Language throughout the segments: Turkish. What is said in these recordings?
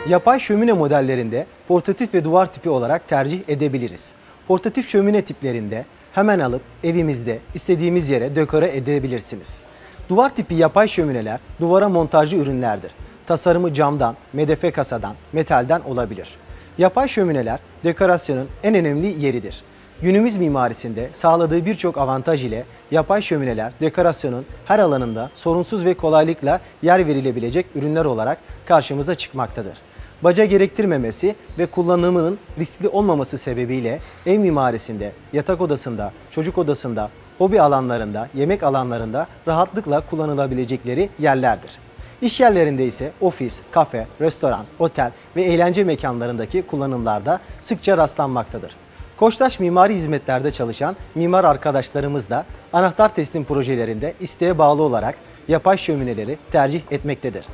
Yapay şömine modellerinde portatif ve duvar tipi olarak tercih edebiliriz. Portatif şömine tiplerinde hemen alıp evimizde istediğimiz yere dekore edebilirsiniz. Duvar tipi yapay şömineler duvara montajlı ürünlerdir. Tasarımı camdan, medefe kasadan, metalden olabilir. Yapay şömineler dekorasyonun en önemli yeridir. Günümüz mimarisinde sağladığı birçok avantaj ile yapay şömineler dekorasyonun her alanında sorunsuz ve kolaylıkla yer verilebilecek ürünler olarak karşımıza çıkmaktadır. Baca gerektirmemesi ve kullanımının riskli olmaması sebebiyle ev mimarisinde, yatak odasında, çocuk odasında, hobi alanlarında, yemek alanlarında rahatlıkla kullanılabilecekleri yerlerdir. İş yerlerinde ise ofis, kafe, restoran, otel ve eğlence mekanlarındaki kullanımlarda sıkça rastlanmaktadır. Koçtaş Mimari Hizmetler'de çalışan mimar arkadaşlarımız da anahtar teslim projelerinde isteğe bağlı olarak yapay şömineleri tercih etmektedir.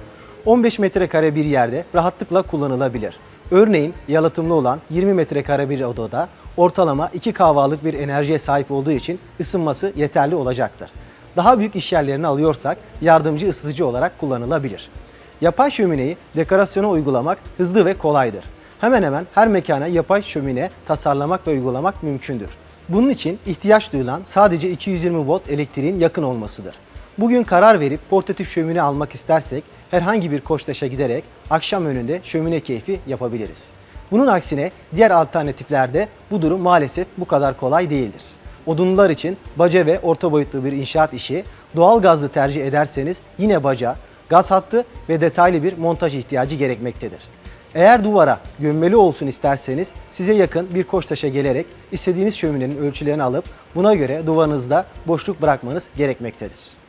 15 metrekare bir yerde rahatlıkla kullanılabilir. Örneğin yalıtımlı olan 20 metrekare bir odada ortalama 2 kahvalık bir enerjiye sahip olduğu için ısınması yeterli olacaktır. Daha büyük iş yerlerini alıyorsak yardımcı ısıtıcı olarak kullanılabilir. Yapay şömineyi dekorasyona uygulamak hızlı ve kolaydır. Hemen hemen her mekana yapay şömine tasarlamak ve uygulamak mümkündür. Bunun için ihtiyaç duyulan sadece 220 volt elektriğin yakın olmasıdır. Bugün karar verip portatif şömine almak istersek herhangi bir Koçtaş'a giderek akşam önünde şömine keyfi yapabiliriz. Bunun aksine diğer alternatiflerde bu durum maalesef bu kadar kolay değildir. Odunlular için baca ve orta boyutlu bir inşaat işi, doğal gazlı tercih ederseniz yine baca, gaz hattı ve detaylı bir montaj ihtiyacı gerekmektedir. Eğer duvara gömmeli olsun isterseniz size yakın bir Koçtaş'a gelerek istediğiniz şöminenin ölçülerini alıp buna göre duvarınızda boşluk bırakmanız gerekmektedir.